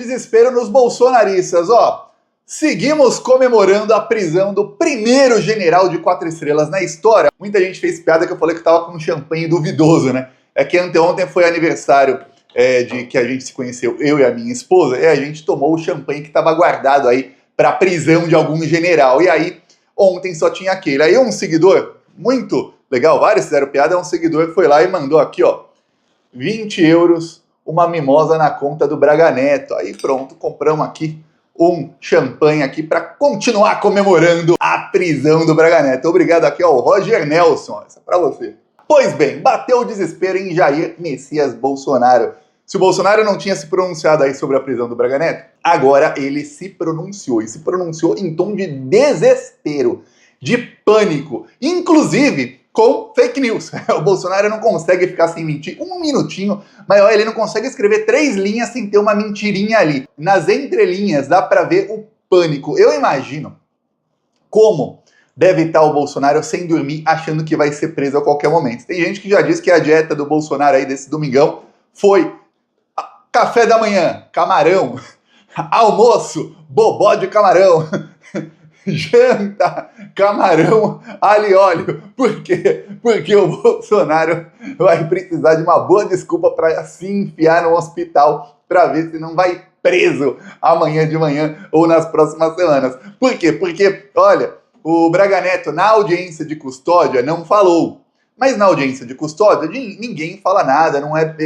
Desespero nos bolsonaristas, ó. Seguimos comemorando a prisão do primeiro general de 4 estrelas na história. Muita gente fez piada que eu falei que tava com um champanhe duvidoso, né? É que anteontem foi aniversário de que a gente se conheceu, eu e a minha esposa, e a gente tomou o champanhe que estava guardado aí para prisão de algum general. E aí, ontem só tinha aquele. Aí um seguidor, muito legal, vários fizeram piada, um seguidor foi lá e mandou aqui, ó, 20 euros, uma mimosa na conta do Braga Neto. Aí pronto, compramos aqui um champanhe aqui para continuar comemorando a prisão do Braga Neto. Obrigado aqui ao Roger Nelson, essa é para você. Pois bem, bateu o desespero em Jair Messias Bolsonaro. Se o Bolsonaro não tinha se pronunciado aí sobre a prisão do Braga Neto, agora ele se pronunciou, e se pronunciou em tom de desespero, de pânico, inclusive com fake news. O Bolsonaro não consegue ficar sem mentir um minutinho, mas olha, ele não consegue escrever 3 linhas sem ter uma mentirinha ali. Nas entrelinhas dá pra ver o pânico. Eu imagino como deve estar o Bolsonaro sem dormir, achando que vai ser preso a qualquer momento. Tem gente que já diz que a dieta do Bolsonaro aí desse domingão foi café da manhã, camarão, almoço, bobó de camarão, janta, camarão, alho e óleo. Por quê? Porque o Bolsonaro vai precisar de uma boa desculpa para se enfiar no hospital para ver se não vai preso amanhã de manhã ou nas próximas semanas. Por quê? Porque, olha, o Braga Neto na audiência de custódia não falou. Mas na audiência de custódia ninguém fala nada, não é,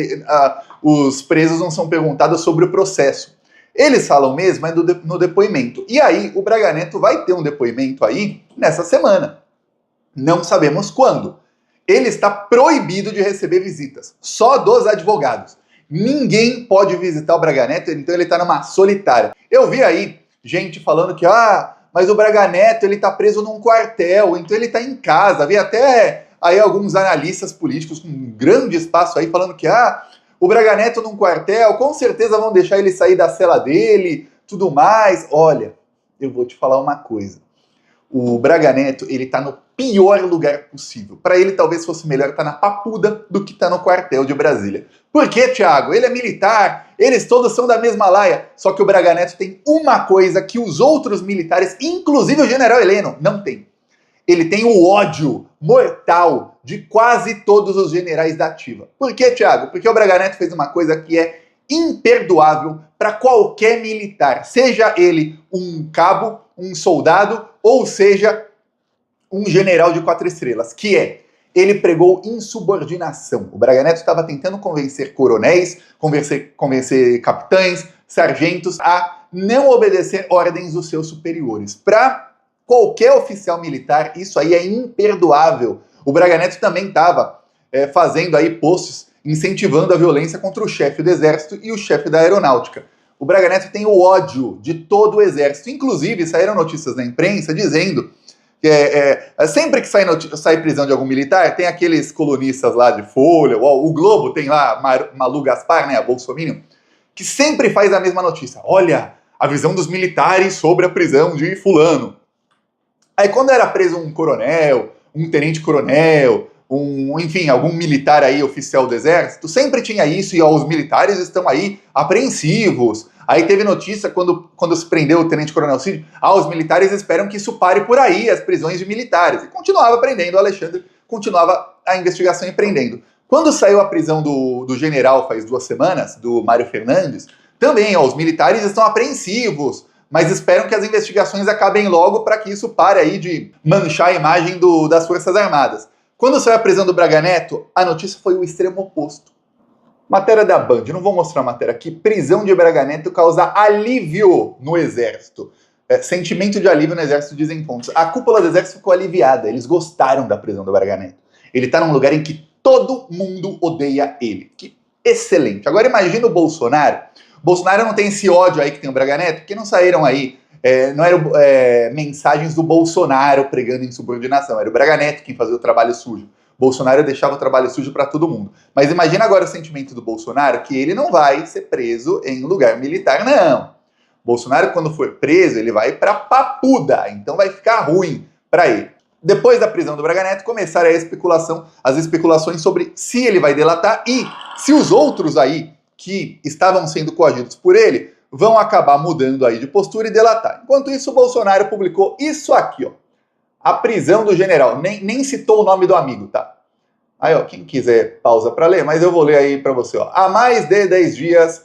os presos não são perguntados sobre o processo. Eles falam mesmo no depoimento. E aí o Braga Neto vai ter um depoimento aí nessa semana. Não sabemos quando. Ele está proibido de receber visitas, só dos advogados. Ninguém pode visitar o Braga Neto, então ele está numa solitária. Eu vi aí gente falando que, mas o Braga Neto ele está preso num quartel, então ele está em casa. Vi até aí alguns analistas políticos com um grande espaço aí falando que, o Braga Neto num quartel, com certeza vão deixar ele sair da cela dele, tudo mais. Olha, eu vou te falar uma coisa. O Braga Neto, ele tá no pior lugar possível. Para ele, talvez fosse melhor estar na Papuda do que estar no quartel de Brasília. Por quê, Thiago? Ele é militar, eles todos são da mesma laia. Só que o Braga Neto tem uma coisa que os outros militares, inclusive o general Heleno, não tem. Ele tem o ódio mortal de quase todos os generais da ativa. Por quê, Thiago? Porque o Braga Neto fez uma coisa que é imperdoável para qualquer militar, seja ele um cabo, um soldado, ou seja um general de 4 estrelas, que é, ele pregou insubordinação. O Braga Neto estava tentando convencer coronéis, convencer capitães, sargentos a não obedecer ordens dos seus superiores. Para qualquer oficial militar, isso aí é imperdoável. O Braga Neto também estava fazendo aí posts incentivando a violência contra o chefe do exército e o chefe da aeronáutica. O Braga Neto tem o ódio de todo o exército. Inclusive, saíram notícias na imprensa dizendo que sempre que sai prisão de algum militar, tem aqueles colunistas lá de Folha, o Globo tem lá Malu Gaspar, né, a Bolsominion, que sempre faz a mesma notícia. Olha, a visão dos militares sobre a prisão de fulano. Aí quando era preso um coronel, um tenente-coronel, enfim, algum militar aí, oficial do exército, sempre tinha isso, e os militares estão aí apreensivos. Aí teve notícia, quando se prendeu o tenente-coronel Cid, os militares esperam que isso pare por aí, as prisões de militares. E continuava prendendo, o Alexandre continuava a investigação e prendendo. Quando saiu a prisão do general, faz 2 semanas, do Mário Fernandes, também, os militares estão apreensivos, mas esperam que as investigações acabem logo para que isso pare aí de manchar a imagem das Forças Armadas. Quando saiu a prisão do Braga Neto, a notícia foi o extremo oposto. Matéria da Band, não vou mostrar a matéria aqui. Prisão de Braga Neto causa alívio no Exército. Sentimento de alívio no Exército, dizem fontes. A cúpula do Exército ficou aliviada, eles gostaram da prisão do Braga Neto. Ele tá num lugar em que todo mundo odeia ele. Que excelente. Agora imagina o Bolsonaro. Bolsonaro não tem esse ódio aí que tem o Braga Neto, porque não saíram aí, não eram mensagens do Bolsonaro pregando insubordinação, era o Braga Neto quem fazia o trabalho sujo. Bolsonaro deixava o trabalho sujo para todo mundo. Mas imagina agora o sentimento do Bolsonaro, que ele não vai ser preso em lugar militar, não. Bolsonaro, quando for preso, ele vai para Papuda, então vai ficar ruim para ele. Depois da prisão do Braga Neto, começaram as especulações sobre se ele vai delatar e se os outros aí que estavam sendo coagidos por ele vão acabar mudando aí de postura e delatar. Enquanto isso, o Bolsonaro publicou isso aqui, ó. A prisão do general. Nem citou o nome do amigo, tá? Aí, ó, quem quiser pausa para ler, mas eu vou ler aí para você, ó. Há mais de 10 dias,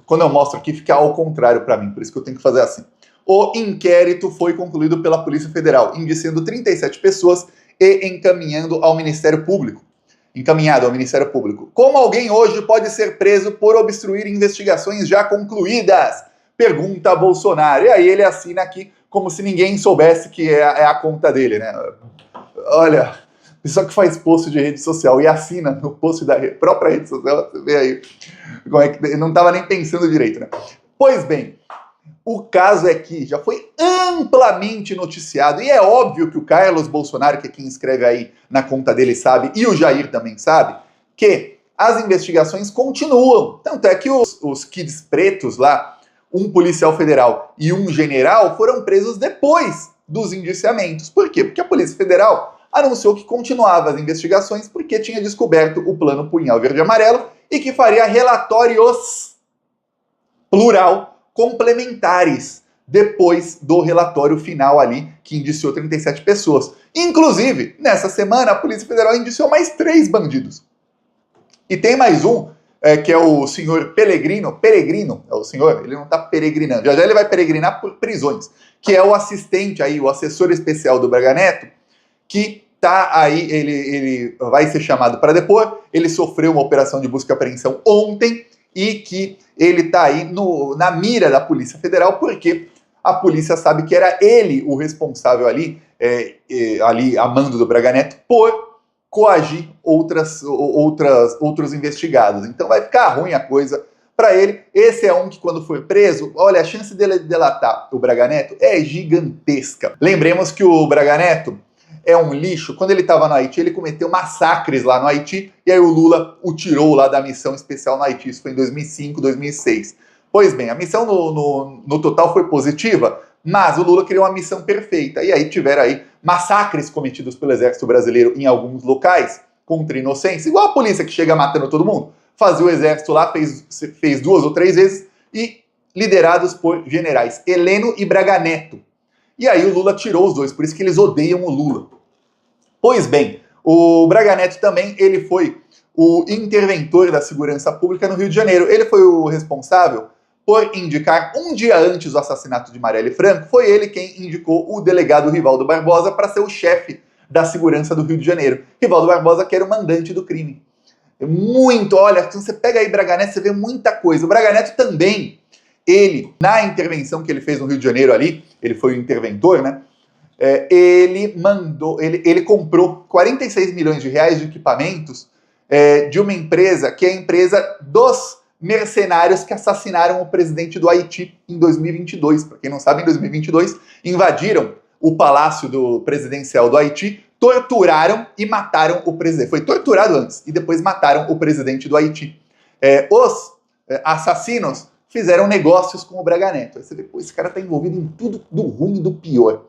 quando eu mostro aqui, fica ao contrário para mim, por isso que eu tenho que fazer assim. O inquérito foi concluído pela Polícia Federal, indiciando 37 pessoas e encaminhado ao Ministério Público. Como alguém hoje pode ser preso por obstruir investigações já concluídas? Pergunta Bolsonaro. E aí ele assina aqui como se ninguém soubesse que é a conta dele, né? Olha, pessoa que faz post de rede social e assina no post da própria rede social, você vê aí como é que não estava nem pensando direito, né? Pois bem, o caso é que já foi amplamente noticiado, e é óbvio que o Carlos Bolsonaro, que é quem escreve aí na conta dele, sabe, e o Jair também sabe, que as investigações continuam. Tanto é que os kids pretos lá, um policial federal e um general, foram presos depois dos indiciamentos. Por quê? Porque a Polícia Federal anunciou que continuava as investigações porque tinha descoberto o plano Punhal Verde e Amarelo e que faria relatórios, plural, complementares depois do relatório final ali, que indiciou 37 pessoas. Inclusive, nessa semana, a Polícia Federal indiciou mais 3 bandidos. E tem mais um, que é o senhor Peregrino, é o senhor, ele não está peregrinando, já ele vai peregrinar por prisões, que é o assistente aí, o assessor especial do Braga Neto, que tá aí, ele vai ser chamado para depor, ele sofreu uma operação de busca e apreensão ontem, e que ele tá aí na mira da Polícia Federal, porque a polícia sabe que era ele o responsável ali a mando do Braga Neto, por coagir outros investigados. Então vai ficar ruim a coisa para ele. Esse é um que, quando for preso, olha, a chance dele delatar o Braga Neto é gigantesca. Lembremos que o Braga Neto é um lixo. Quando ele estava no Haiti, ele cometeu massacres lá no Haiti, e aí o Lula o tirou lá da missão especial no Haiti. Isso foi em 2005, 2006. Pois bem, a missão no total foi positiva, mas o Lula queria uma missão perfeita, e aí tiveram aí massacres cometidos pelo exército brasileiro em alguns locais, contra inocentes, igual a polícia que chega matando todo mundo. Fazia o exército lá, fez 2 ou 3 vezes, e liderados por generais Heleno e Braga Neto. E aí o Lula tirou os dois, por isso que eles odeiam o Lula. Pois bem, o Braga Neto também, ele foi o interventor da segurança pública no Rio de Janeiro. Ele foi o responsável por indicar, um dia antes do assassinato de Marielle Franco, foi ele quem indicou o delegado Rivaldo Barbosa para ser o chefe da segurança do Rio de Janeiro. Rivaldo Barbosa, que era o mandante do crime. Muito, olha, se você pega aí Braga Neto, você vê muita coisa. O Braga Neto também, ele, na intervenção que ele fez no Rio de Janeiro ali, ele foi o interventor, né? Ele comprou 46 milhões de reais de equipamentos de uma empresa, que é a empresa dos mercenários que assassinaram o presidente do Haiti em 2022. Para quem não sabe, em 2022, invadiram o palácio presidencial do Haiti, torturaram e mataram o presidente. Foi torturado antes e depois mataram o presidente do Haiti. Os assassinos fizeram negócios com o Braga Neto. Aí você vê, pô, esse cara tá envolvido em tudo do ruim e do pior.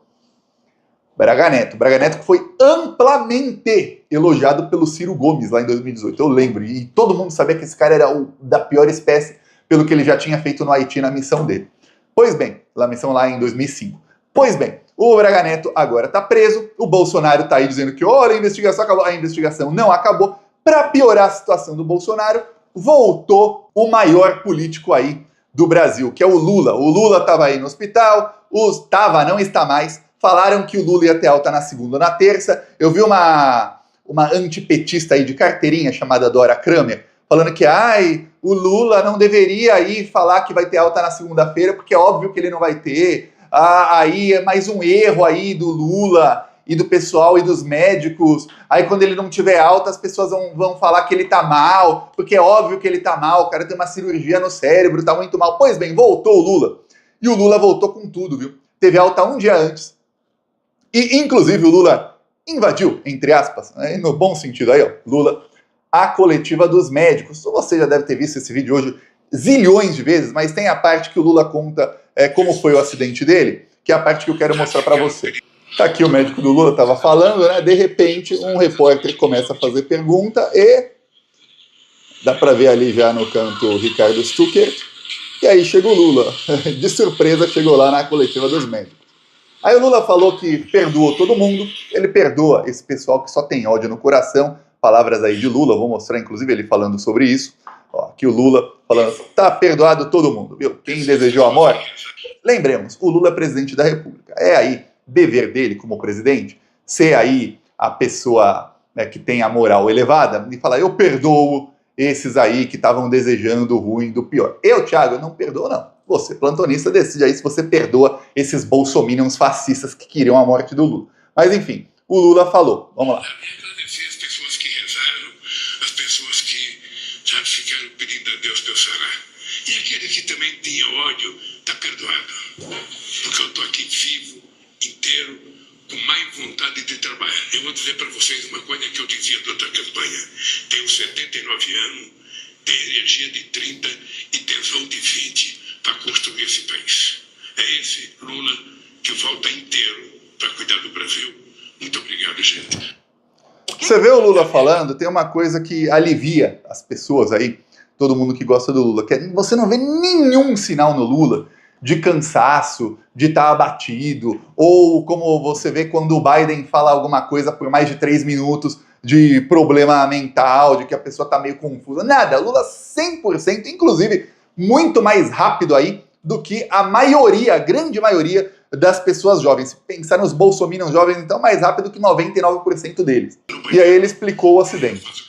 Braga Neto que foi amplamente elogiado pelo Ciro Gomes lá em 2018, eu lembro, e todo mundo sabia que esse cara era da pior espécie pelo que ele já tinha feito no Haiti na missão dele. Pois bem, na missão lá em 2005. Pois bem, o Braga Neto agora tá preso, o Bolsonaro tá aí dizendo que, olha, a investigação acabou. A investigação não acabou. Para piorar a situação do Bolsonaro, voltou o maior político aí do Brasil, que é o Lula. O Lula tava aí no hospital, não está mais. Falaram que o Lula ia ter alta na segunda ou na terça. Eu vi uma antipetista aí de carteirinha chamada Dora Kramer, falando que o Lula não deveria ir falar que vai ter alta na segunda-feira, porque é óbvio que ele não vai ter. Aí é mais um erro aí do Lula e do pessoal e dos médicos. Aí quando ele não tiver alta, as pessoas vão falar que ele tá mal, porque é óbvio que ele tá mal, o cara tem uma cirurgia no cérebro, tá muito mal. Pois bem, voltou o Lula. E o Lula voltou com tudo, viu? Teve alta um dia antes. E, inclusive, o Lula invadiu, entre aspas, né, no bom sentido aí, ó, Lula, a coletiva dos médicos. Você já deve ter visto esse vídeo hoje zilhões de vezes, mas tem a parte que o Lula conta como foi o acidente dele, que é a parte que eu quero mostrar para você. Tá aqui o médico do Lula, estava falando, né? De repente, um repórter começa a fazer pergunta e dá para ver ali já no canto o Ricardo Stuckert. E aí chega o Lula, de surpresa chegou lá na coletiva dos médicos. Aí o Lula falou que perdoou todo mundo, ele perdoa esse pessoal que só tem ódio no coração, palavras aí de Lula, vou mostrar inclusive ele falando sobre isso. Ó, aqui o Lula falando, tá perdoado todo mundo, viu? Quem desejou a morte? Lembremos, o Lula é presidente da República. É aí dever dele como presidente ser aí a pessoa, né, que tem a moral elevada e falar, eu perdoo esses aí que estavam desejando o ruim do pior. Eu, Thiago, não perdoo não. Você, plantonista, decide aí se você perdoa esses bolsominions fascistas que queriam a morte do Lula. Mas enfim, o Lula falou. Vamos lá. Agradecer as pessoas que rezaram, as pessoas que já ficaram pedindo a Deus teu sará. E aquele que também tinha ódio, está perdoado. Porque eu estou aqui vivo, inteiro, com mais vontade de trabalhar. Eu vou dizer para vocês uma coisa que eu dizia durante a campanha. Tenho 79 anos, tenho energia de 30 e tesão de 20 para construir esse país. É esse Lula que volta inteiro para cuidar do Brasil. Muito obrigado, gente. Você vê o Lula falando, tem uma coisa que alivia as pessoas aí, todo mundo que gosta do Lula, que é, você não vê nenhum sinal no Lula de cansaço, de estar abatido, ou como você vê quando o Biden fala alguma coisa por mais de 3 minutos, de problema mental, de que a pessoa está meio confusa. Nada, Lula 100%, inclusive muito mais rápido aí do que a maioria, a grande maioria das pessoas jovens. Se pensar nos bolsominions jovens, então mais rápido que 99% deles. E aí ele explicou o acidente.